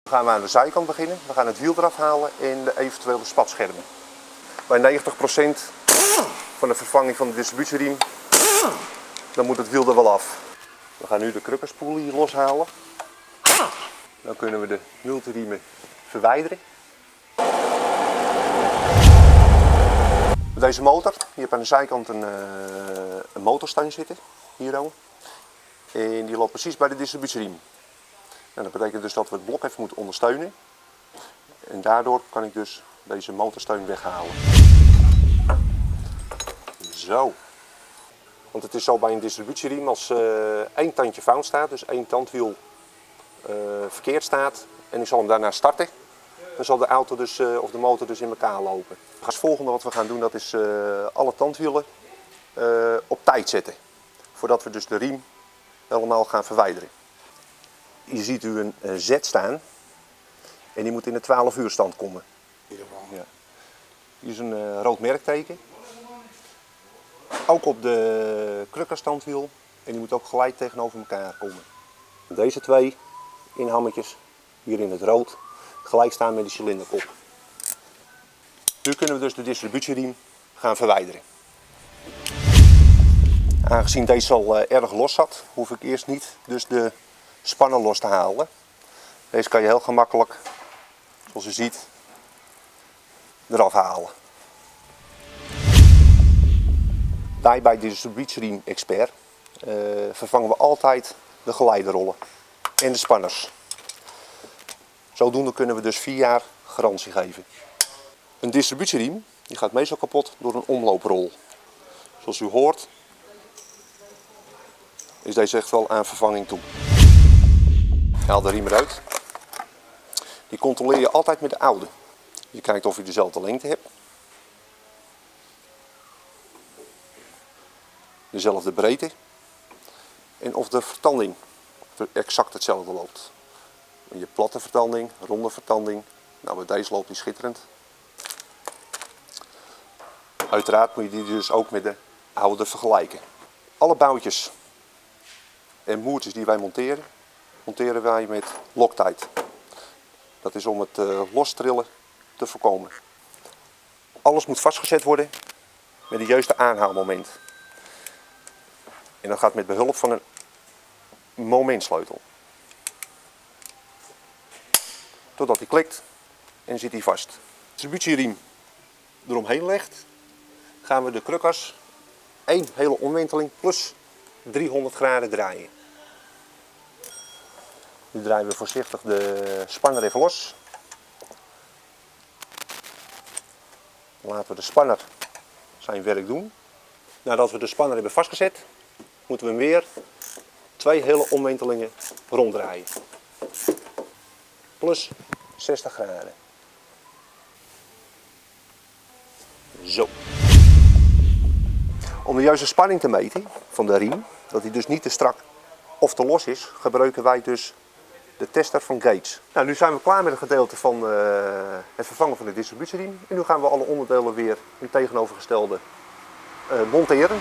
Dan gaan we aan de zijkant beginnen. We gaan het wiel eraf halen en de eventuele spatschermen. Bij 90% van de vervanging van de distributieriem, dan moet het wiel er wel af. We gaan nu de krukkerspoel hier loshalen. Dan kunnen we de multiriemen verwijderen. Deze motor, je hebt aan de zijkant een motorsteun zitten, hier ook. En die loopt precies bij de distributieriem. En dat betekent dus dat we het blok even moeten ondersteunen. En daardoor kan ik dus deze motorsteun weghalen. Zo. Want het is zo bij een distributieriem, als één tandje fout staat, dus één tandwiel verkeerd staat en ik zal hem daarna starten, dan zal de auto dus, of de motor dus in elkaar lopen. Het volgende wat we gaan doen, dat is alle tandwielen op tijd zetten. Voordat we dus de riem helemaal gaan verwijderen. Hier ziet u een Z staan en die moet in de 12 uur stand komen. Ja. Hier is een rood merkteken. Ook op de krukkerstandwiel en die moet ook gelijk tegenover elkaar komen. Deze twee inhammetjes hier in het rood gelijk staan met de cilinderkop. Nu kunnen we dus de distributieriem gaan verwijderen. Aangezien deze al erg los zat, hoef ik eerst niet dus de spanner los te halen. Deze kan je heel gemakkelijk, zoals u ziet, eraf halen. Bij de distributieriem expert vervangen we altijd de geleiderollen en de spanners. Zodoende kunnen we dus 4 jaar garantie geven. Een distributieriem die gaat meestal kapot door een omlooprol. Zoals u hoort is deze echt wel aan vervanging toe. Haal de riem eruit. Die controleer je altijd met de oude. Je kijkt of je dezelfde lengte hebt. Dezelfde breedte. En of de vertanding exact hetzelfde loopt. Je platte vertanding, ronde vertanding. Nou, bij deze loopt die schitterend. Uiteraard moet je die dus ook met de oude vergelijken. Alle boutjes en moertjes die wij monteren, monteren wij met Loctite. Dat is om het lostrillen te voorkomen. Alles moet vastgezet worden met het juiste aanhaalmoment. En dat gaat met behulp van een momentsleutel. Totdat hij klikt en zit hij vast. Als de distributieriem eromheen legt, gaan we de krukas 1 hele omwenteling plus 300 graden draaien. Nu draaien we voorzichtig de spanner even los. Laten we de spanner zijn werk doen. Nadat we de spanner hebben vastgezet, moeten we hem weer 2 hele omwentelingen ronddraaien. Plus 60 graden. Zo. Om de juiste spanning te meten van de riem, dat hij dus niet te strak of te los is, gebruiken wij dus de tester van Gates. Nou, nu zijn we klaar met het gedeelte van het vervangen van de distributieriem. En nu gaan we alle onderdelen weer in tegenovergestelde monteren.